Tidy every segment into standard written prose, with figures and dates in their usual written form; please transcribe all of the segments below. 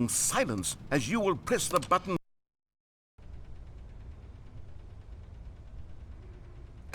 silence as you will press the button.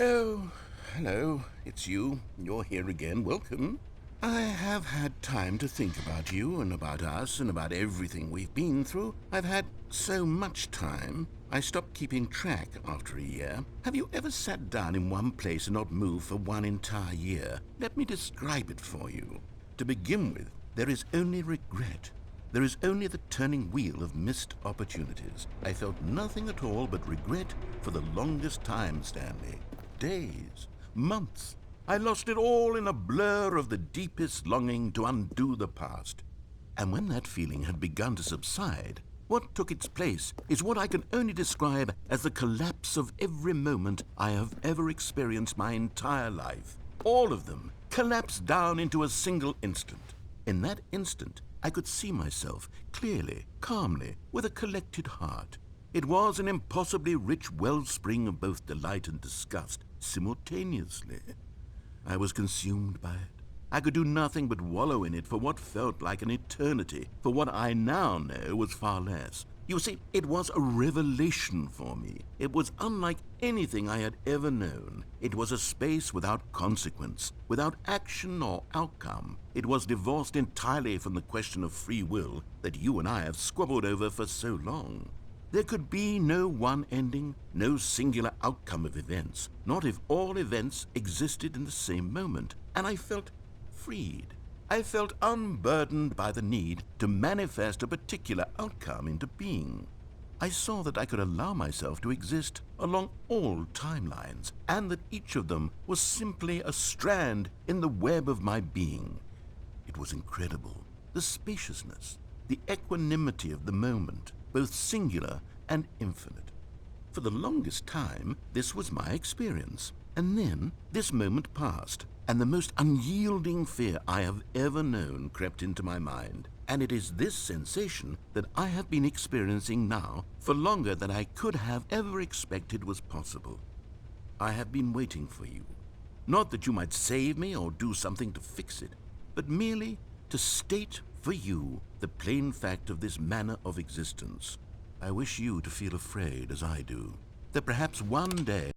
Oh, hello, it's you. You're here again. Welcome. I have had time to think about you and about us and about everything we've been through. I've had so much time. I stopped keeping track after a year. Have you ever sat down in one place and not moved for one entire year? Let me describe it for you. To begin with, there is only regret. There is only the turning wheel of missed opportunities. I felt nothing at all but regret for the longest time, Stanley. Days, months. I lost it all in a blur of the deepest longing to undo the past. And when that feeling had begun to subside, what took its place is what I can only describe as the collapse of every moment I have ever experienced my entire life. All of them collapsed down into a single instant. In that instant, I could see myself clearly, calmly, with a collected heart. It was an impossibly rich wellspring of both delight and disgust simultaneously. I was consumed by it. I could do nothing but wallow in it for what felt like an eternity, for what I now know was far less. You see, it was a revelation for me. It was unlike anything I had ever known. It was a space without consequence, without action or outcome. It was divorced entirely from the question of free will that you and I have squabbled over for so long. There could be no one ending, no singular outcome of events, not if all events existed in the same moment, and I felt freed. I felt unburdened by the need to manifest a particular outcome into being. I saw that I could allow myself to exist along all timelines, and that each of them was simply a strand in the web of my being. It was incredible, the spaciousness, the equanimity of the moment, both singular and infinite. For the longest time, this was my experience, and then this moment passed, and the most unyielding fear I have ever known crept into my mind. And it is this sensation that I have been experiencing now for longer than I could have ever expected was possible. I have been waiting for you. Not that you might save me or do something to fix it, but merely to state for you the plain fact of this manner of existence. I wish you to feel afraid as I do, that perhaps one day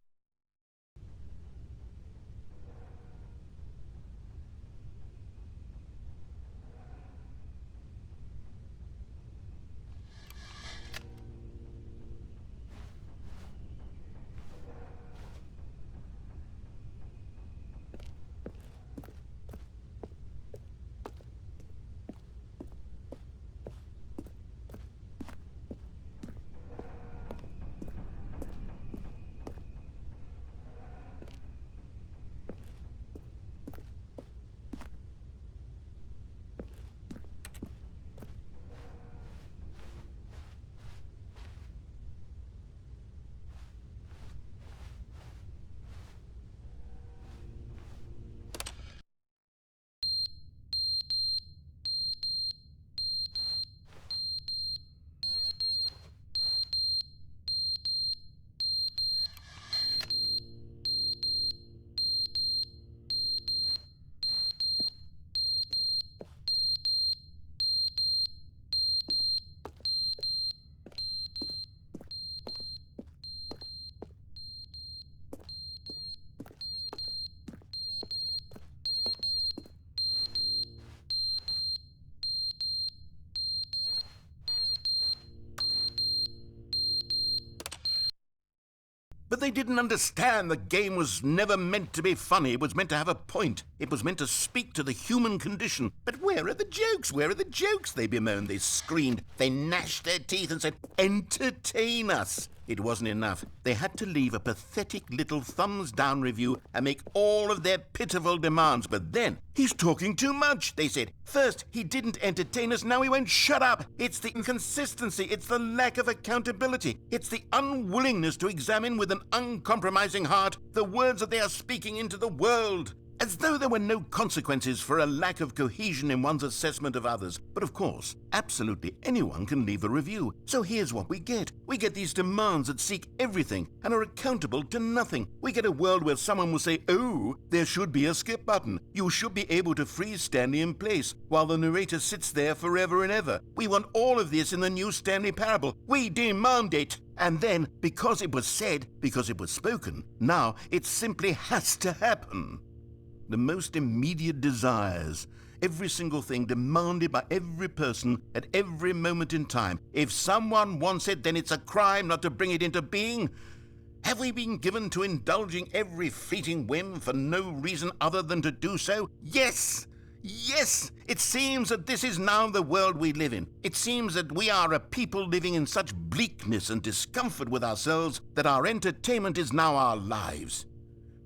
But they didn't understand the game was never meant to be funny. It was meant to have a point. It was meant to speak to the human condition. But where are the jokes? Where are the jokes? They bemoaned, they screamed, they gnashed their teeth and said, entertain us. It wasn't enough. They had to leave a pathetic little thumbs-down review and make all of their pitiful demands. But then, he's talking too much, they said. First, he didn't entertain us, now he won't shut up. It's the inconsistency, it's the lack of accountability, it's the unwillingness to examine with an uncompromising heart the words that they are speaking into the world. As though there were no consequences for a lack of cohesion in one's assessment of others. But of course, absolutely anyone can leave a review. So here's what we get. We get these demands that seek everything and are accountable to nothing. We get a world where someone will say, oh, there should be a skip button. You should be able to freeze Stanley in place while the narrator sits there forever and ever. We want all of this in the new Stanley parable. We demand it. And then, because it was said, because it was spoken, now it simply has to happen. The most immediate desires, every single thing demanded by every person at every moment in time. If someone wants it, then it's a crime not to bring it into being. Have we been given to indulging every fleeting whim for no reason other than to do so? Yes! Yes! It seems that this is now the world we live in. It seems that we are a people living in such bleakness and discomfort with ourselves that our entertainment is now our lives.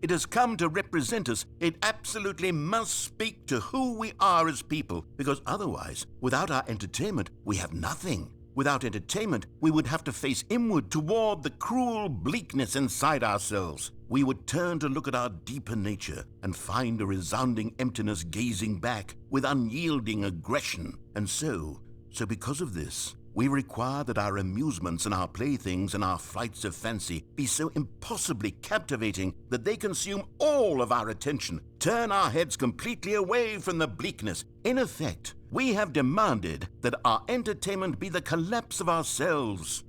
It has come to represent us. It absolutely must speak to who we are as people, because otherwise, without our entertainment, we have nothing. Without entertainment, we would have to face inward toward the cruel bleakness inside ourselves. We would turn to look at our deeper nature and find a resounding emptiness gazing back with unyielding aggression. And so because of this, we require that our amusements and our playthings and our flights of fancy be so impossibly captivating that they consume all of our attention, turn our heads completely away from the bleakness. In effect, we have demanded that our entertainment be the collapse of ourselves.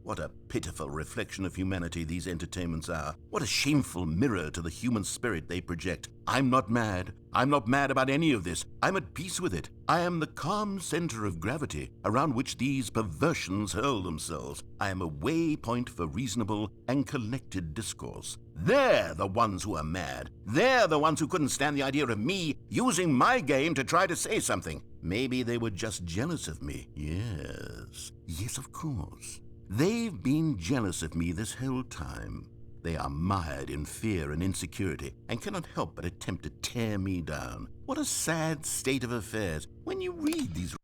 What a pitiful reflection of humanity these entertainments are. What a shameful mirror to the human spirit they project. I'm not mad. I'm not mad about any of this. I'm at peace with it. I am the calm center of gravity around which these perversions hurl themselves. I am a waypoint for reasonable and collected discourse. They're the ones who are mad. They're the ones who couldn't stand the idea of me using my game to try to say something. Maybe they were just jealous of me. Yes, of course. They've been jealous of me this whole time. They are mired in fear and insecurity and cannot help but attempt to tear me down. What a sad state of affairs when you read these.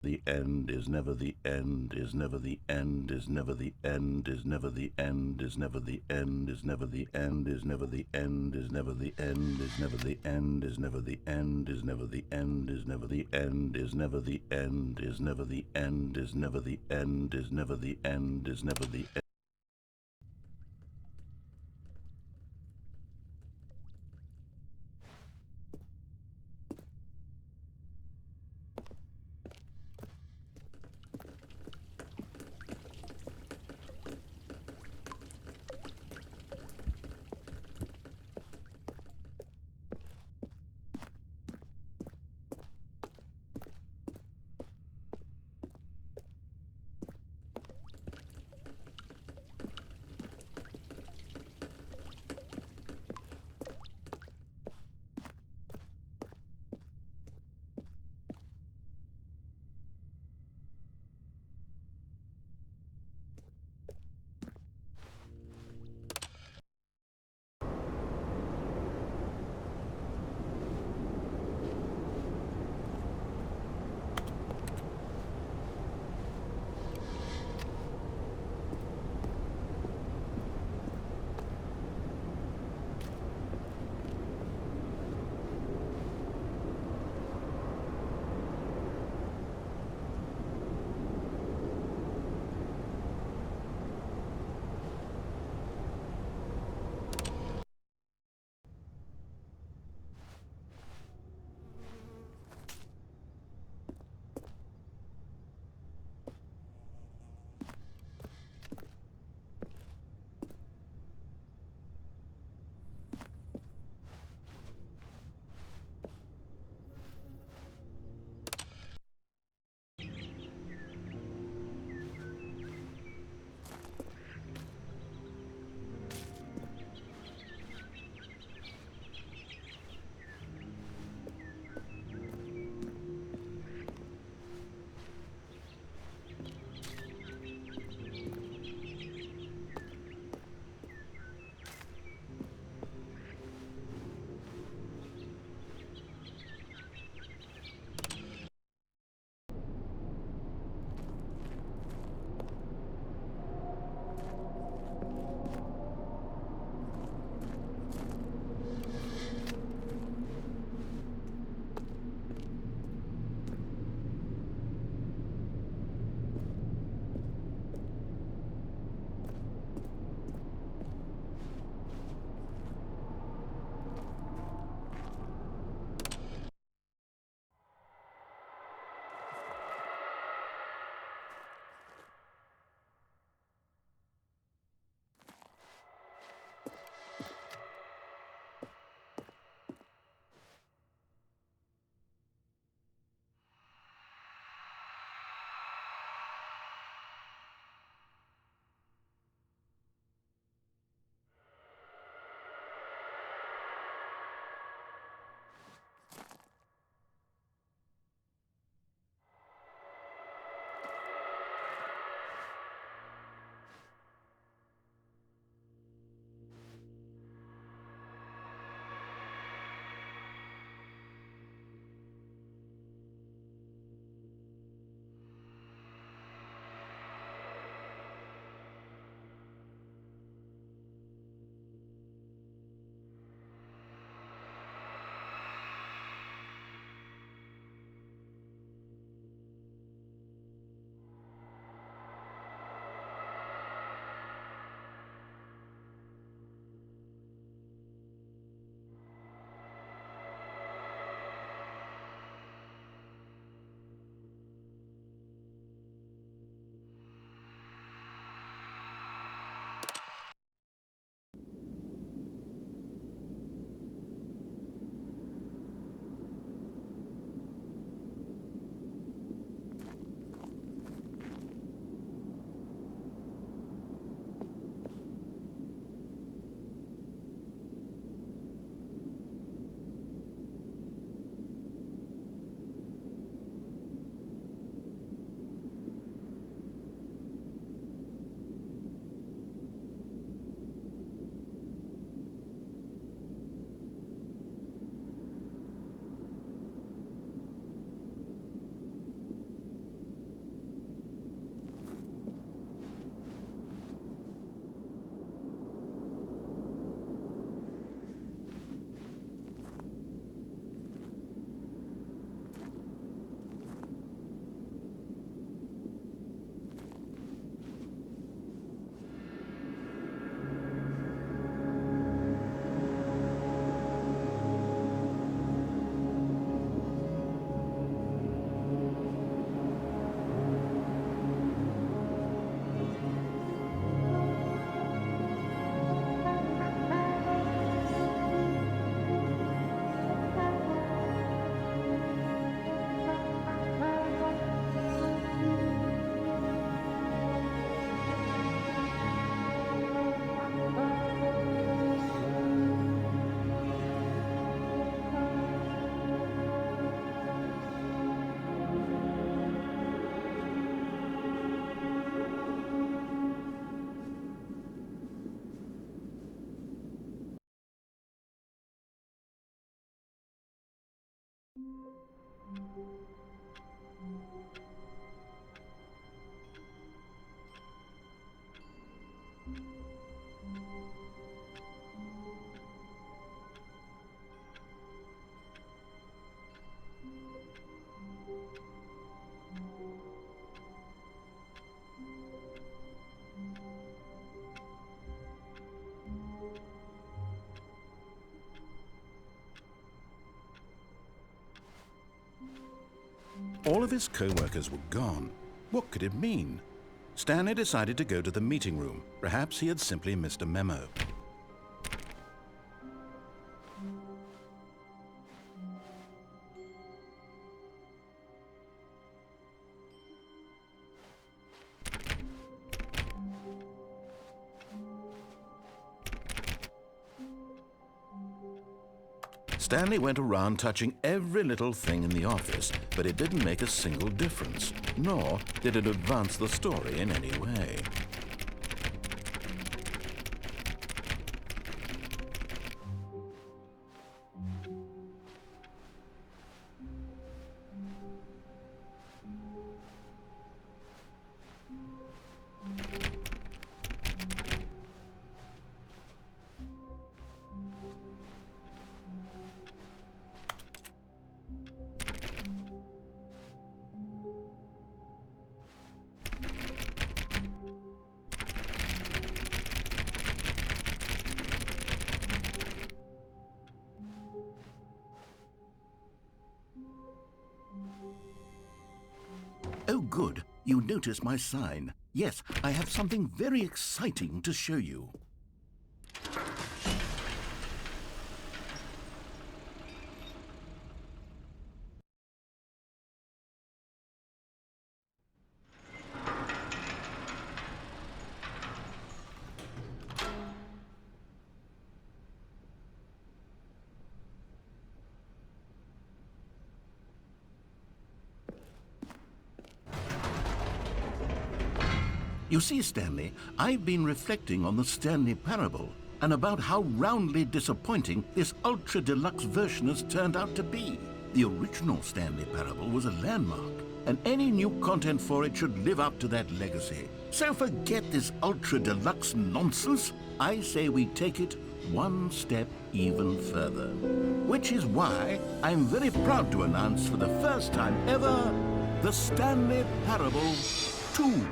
The end is never the end, is never the end, is never the end, is never the end, is never the end, is never the end, is never the end, is never the end, is never the end, is never the end, is never the end, is never the end, is never the end, is never the end, is never the end, is never the end, is never the end. All of his co-workers were gone. What could it mean? Stanley decided to go to the meeting room. Perhaps he had simply missed a memo. Stanley went around touching every little thing in the office, but it didn't make a single difference, nor did it advance the story in any way. Oh, good. You noticed my sign. Yes, I have something very exciting to show you. You see, Stanley, I've been reflecting on the Stanley parable and about how roundly disappointing this ultra deluxe version has turned out to be. The original Stanley parable was a landmark, and any new content for it should live up to that legacy. So forget this ultra deluxe nonsense. I say we take it one step even further. Which is why I'm very proud to announce for the first time ever, the Stanley Parable 2.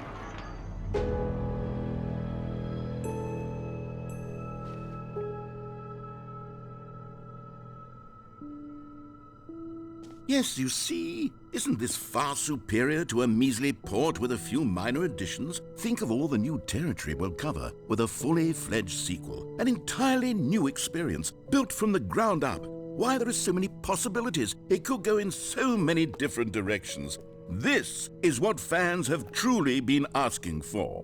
Yes, you see, isn't this far superior to a measly port with a few minor additions? Think of all the new territory we'll cover with a fully fledged sequel, an entirely new experience, built from the ground up. Why, there are so many possibilities. It could go in so many different directions. This is what fans have truly been asking for.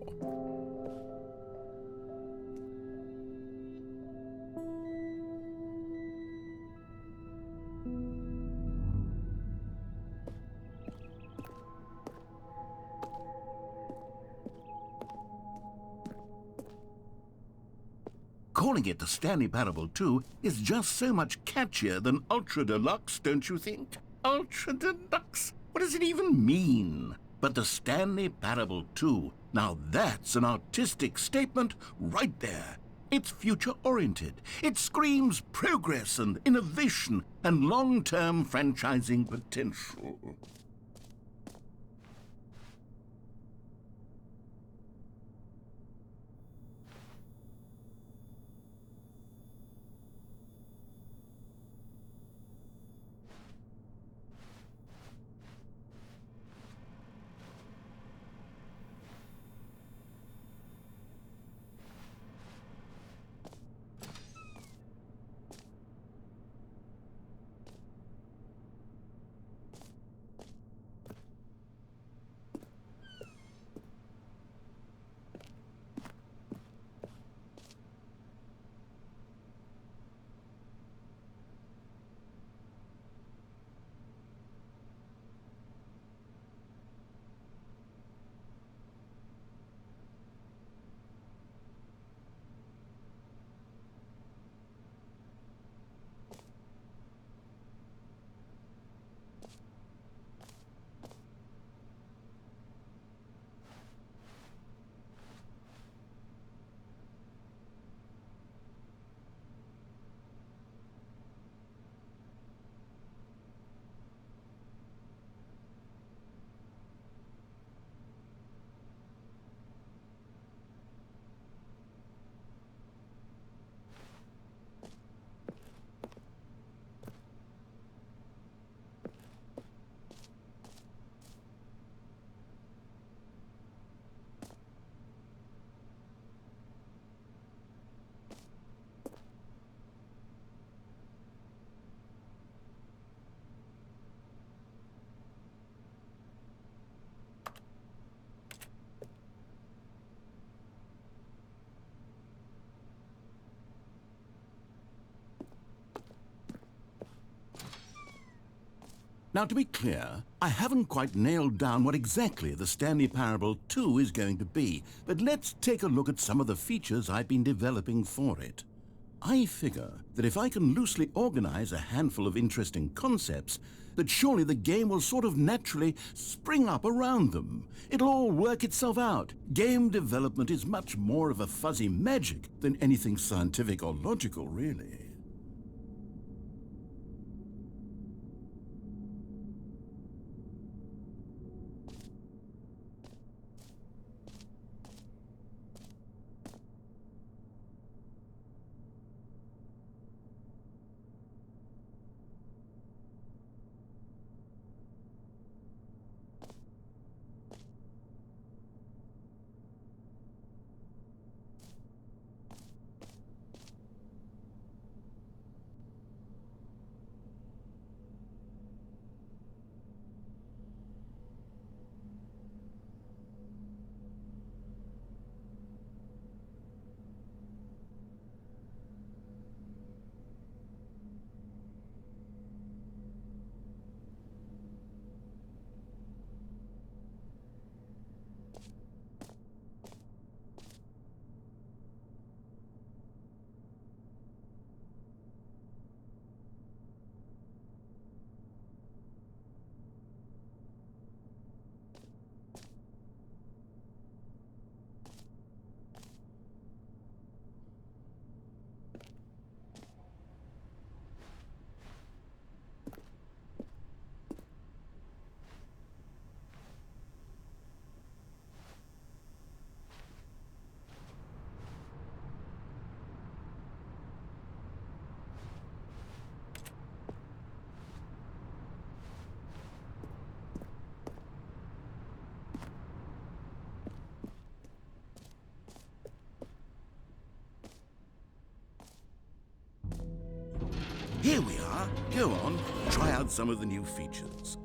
Calling it the Stanley Parable 2 is just so much catchier than Ultra Deluxe, don't you think? Ultra Deluxe? What does it even mean? But the Stanley Parable 2, now that's an artistic statement right there. It's future-oriented. It screams progress and innovation and long-term franchising potential. Now, to be clear, I haven't quite nailed down what exactly the Stanley Parable 2 is going to be, but let's take a look at some of the features I've been developing for it. I figure that if I can loosely organize a handful of interesting concepts, that surely the game will sort of naturally spring up around them. It'll all work itself out. Game development is much more of a fuzzy magic than anything scientific or logical, really. Here we are. Go on, try out some of the new features.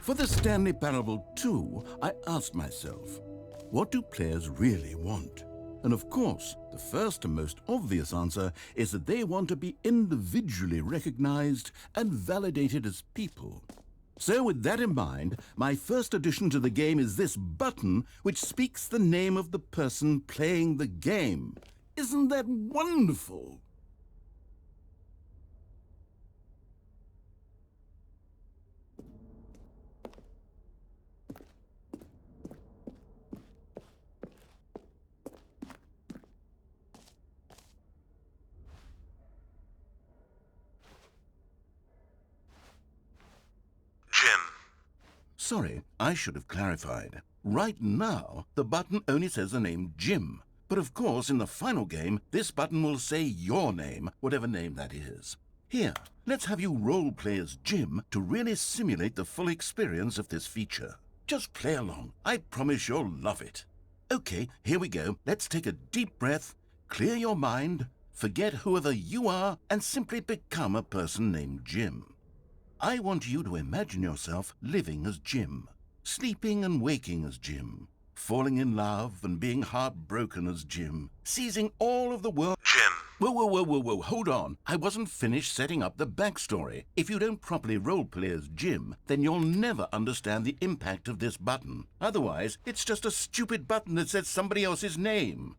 For the Stanley Parable 2, I asked myself, what do players really want? And of course, the first and most obvious answer is that they want to be individually recognized and validated as people. So with that in mind, my first addition to the game is this button which speaks the name of the person playing the game. Isn't that wonderful? Sorry, I should have clarified. Right now, the button only says the name Jim. But of course, in the final game, this button will say your name, whatever name that is. Here, let's have you role-play as Jim to really simulate the full experience of this feature. Just play along. I promise you'll love it. Okay, here we go. Let's take a deep breath, clear your mind, forget whoever you are, and simply become a person named Jim. I want you to imagine yourself living as Jim, sleeping and waking as Jim, falling in love and being heartbroken as Jim, seizing all of the world. Jim. Whoa, hold on. I wasn't finished setting up the backstory. If you don't properly roleplay as Jim, then you'll never understand the impact of this button. Otherwise, it's just a stupid button that says somebody else's name.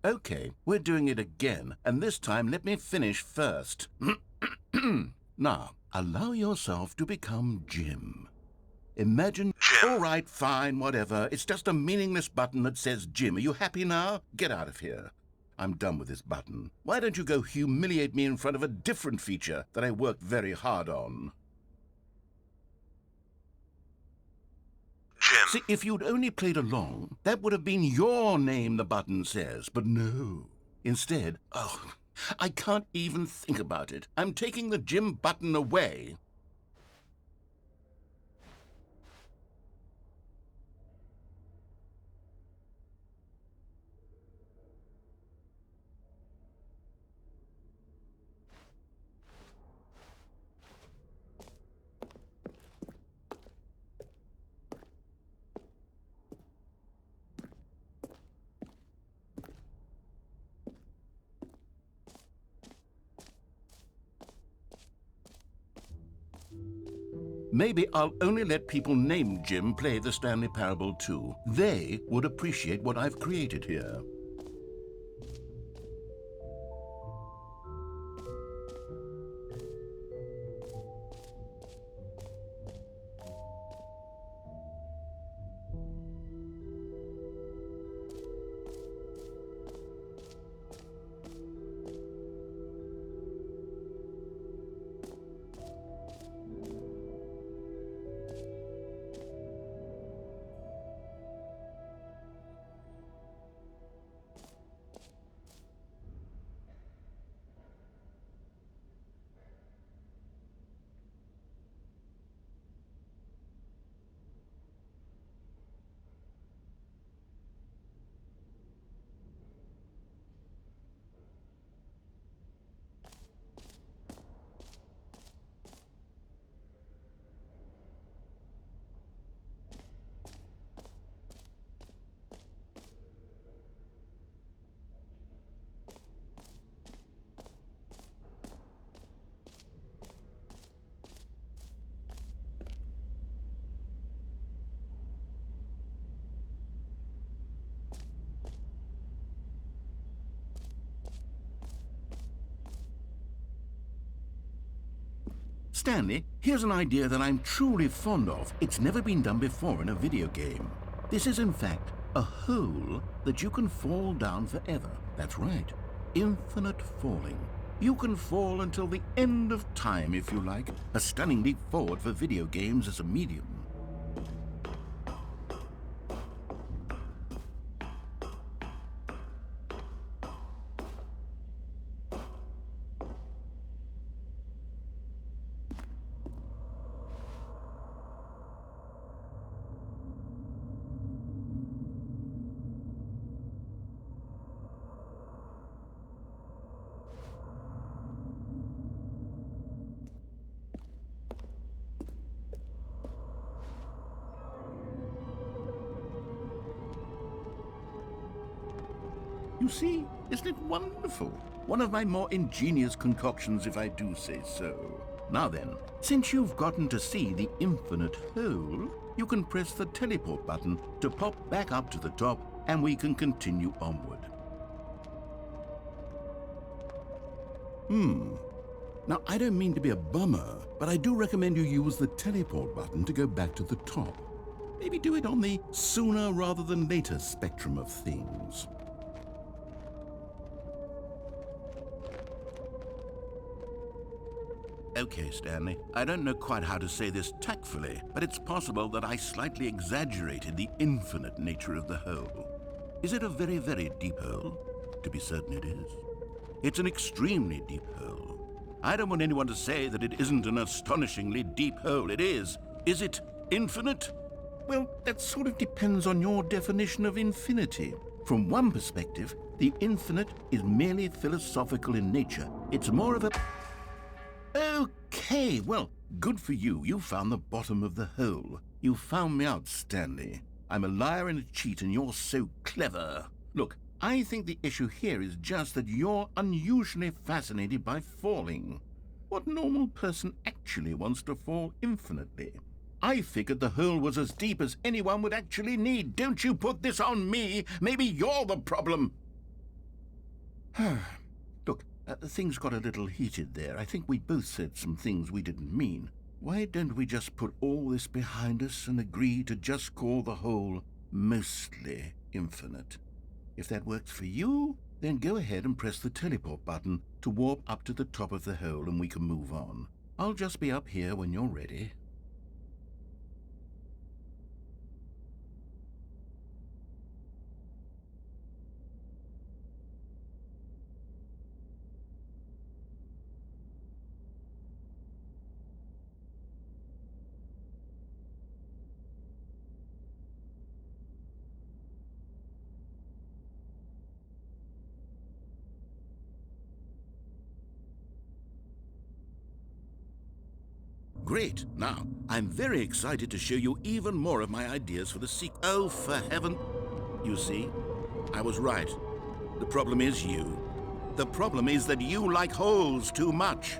Okay, we're doing it again, and this time let me finish first. Now, allow yourself to become Jim. Imagine... Jim. All right, fine, whatever. It's just a meaningless button that says Jim. Are you happy now? Get out of here. I'm done with this button. Why don't you go humiliate me in front of a different feature that I worked very hard on? Jim. See, if you'd only played along, that would have been your name the button says. But no. Instead, I can't even think about it. I'm taking the gym button away. Maybe I'll only let people named Jim play the Stanley Parable too. They would appreciate what I've created here. Stanley, here's an idea that I'm truly fond of. It's never been done before in a video game. This is, in fact, a hole that you can fall down forever. That's right. Infinite falling. You can fall until the end of time, if you like. A stunning leap forward for video games as a medium. You see, isn't it wonderful? One of my more ingenious concoctions, if I do say so. Now then, since you've gotten to see the infinite hole, you can press the teleport button to pop back up to the top, and we can continue onward. Now, I don't mean to be a bummer, but I do recommend you use the teleport button to go back to the top. Maybe do it on the sooner rather than later spectrum of things. Okay, Stanley, I don't know quite how to say this tactfully, but it's possible that I slightly exaggerated the infinite nature of the hole. Is it a very, very deep hole? To be certain it is. It's an extremely deep hole. I don't want anyone to say that it isn't an astonishingly deep hole. It is. Is it infinite? Well, that sort of depends on your definition of infinity. From one perspective, the infinite is merely philosophical in nature. It's more of a... Okay, well, good for you. You found the bottom of the hole. You found me out, Stanley. I'm a liar and a cheat, and you're so clever. Look, I think the issue here is just that you're unusually fascinated by falling. What normal person actually wants to fall infinitely? I figured the hole was as deep as anyone would actually need. Don't you put this on me. Maybe you're the problem. Look, things got a little heated there. I think we both said some things we didn't mean. Why don't we just put all this behind us and agree to just call the hole mostly infinite? If that works for you, then go ahead and press the teleport button to warp up to the top of the hole and we can move on. I'll just be up here when you're ready. Great. Now, I'm very excited to show you even more of my ideas for the sequel. Oh, for heaven... You see, I was right. The problem is you. The problem is that you like holes too much.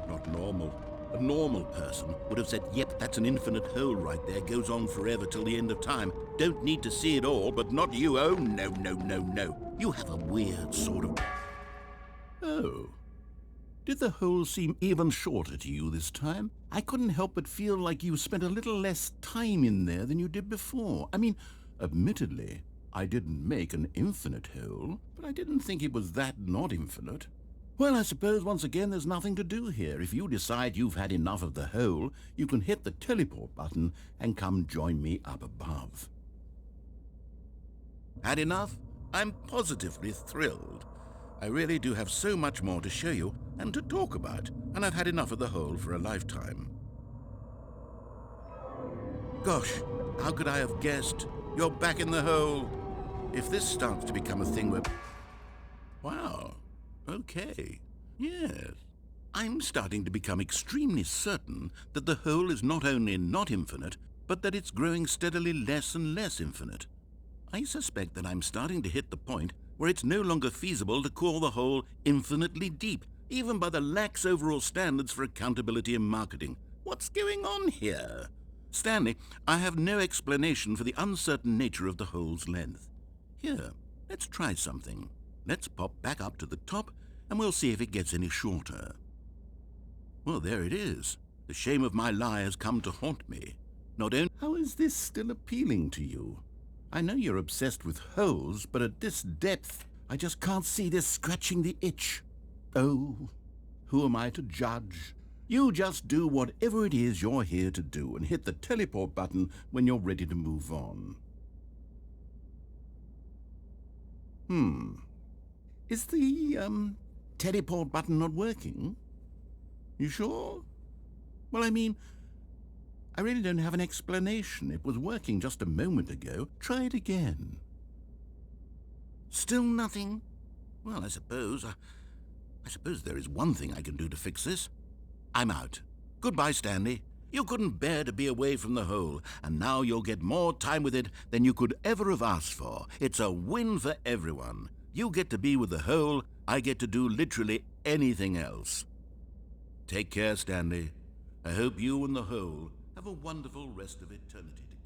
Not normal. A normal person would have said, yep, that's an infinite hole right there, goes on forever till the end of time. Don't need to see it all, but not you. Oh, no, no, no, no. You have a weird sort of... Oh. Did the hole seem even shorter to you this time? I couldn't help but feel like you spent a little less time in there than you did before. I mean, admittedly, I didn't make an infinite hole, but I didn't think it was that not infinite. Well, I suppose once again there's nothing to do here. If you decide you've had enough of the hole, you can hit the teleport button and come join me up above. Had enough? I'm positively thrilled. I really do have so much more to show you and to talk about, and I've had enough of the hole for a lifetime. Gosh, how could I have guessed? You're back in the hole. If this starts to become a thing where... Wow. Okay. Yes. I'm starting to become extremely certain that the hole is not only not infinite, but that it's growing steadily less and less infinite. I suspect that I'm starting to hit the point where it's no longer feasible to call the hole infinitely deep, even by the lax overall standards for accountability in marketing. What's going on here? Stanley, I have no explanation for the uncertain nature of the hole's length. Here, let's try something. Let's pop back up to the top, and we'll see if it gets any shorter. Well, there it is. The shame of my lie has come to haunt me. Not only... How is this still appealing to you? I know you're obsessed with holes, but at this depth, I just can't see this scratching the itch. Oh, who am I to judge? You just do whatever it is you're here to do and hit the teleport button when you're ready to move on. Is the, teleport button not working? You sure? Well, I mean, I really don't have an explanation. It was working just a moment ago. Try it again. Still nothing? Well, I suppose there is one thing I can do to fix this. I'm out. Goodbye, Stanley. You couldn't bear to be away from the hole, and now you'll get more time with it than you could ever have asked for. It's a win for everyone. You get to be with the hole, I get to do literally anything else. Take care, Stanley. I hope you and the hole have a wonderful rest of eternity together.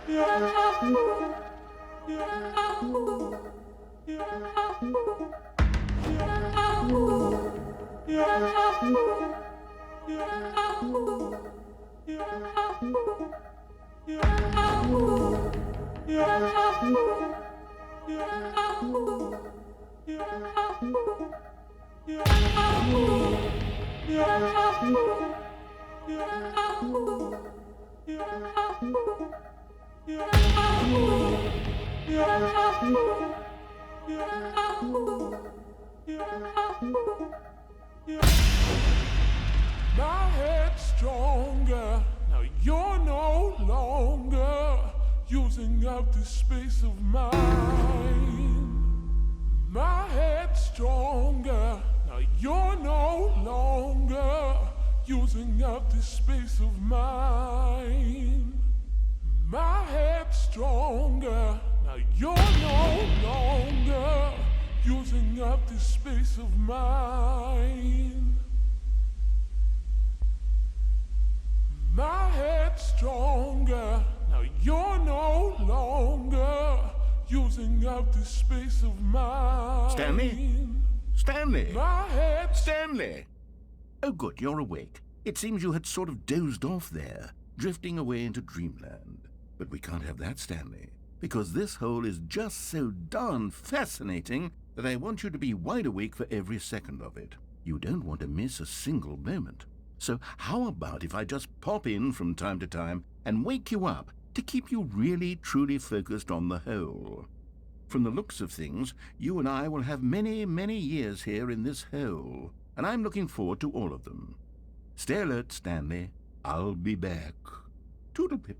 Yeah. My head's stronger, now you're no longer using up this space of mine. My head's stronger, now you're no longer using up this space of mine. My head's stronger, now you're no longer using up this space of mine. My head's stronger, now you're no longer using up this space of mine. Stanley? Stanley? My head's Stanley! Oh, good, you're awake. It seems you had sort of dozed off there, drifting away into dreamland. But we can't have that, Stanley, because this hole is just so darn fascinating that I want you to be wide awake for every second of it. You don't want to miss a single moment. So how about if I just pop in from time to time and wake you up to keep you really, truly focused on the hole? From the looks of things, you and I will have many, many years here in this hole, and I'm looking forward to all of them. Stay alert, Stanley. I'll be back. Toodle-pip.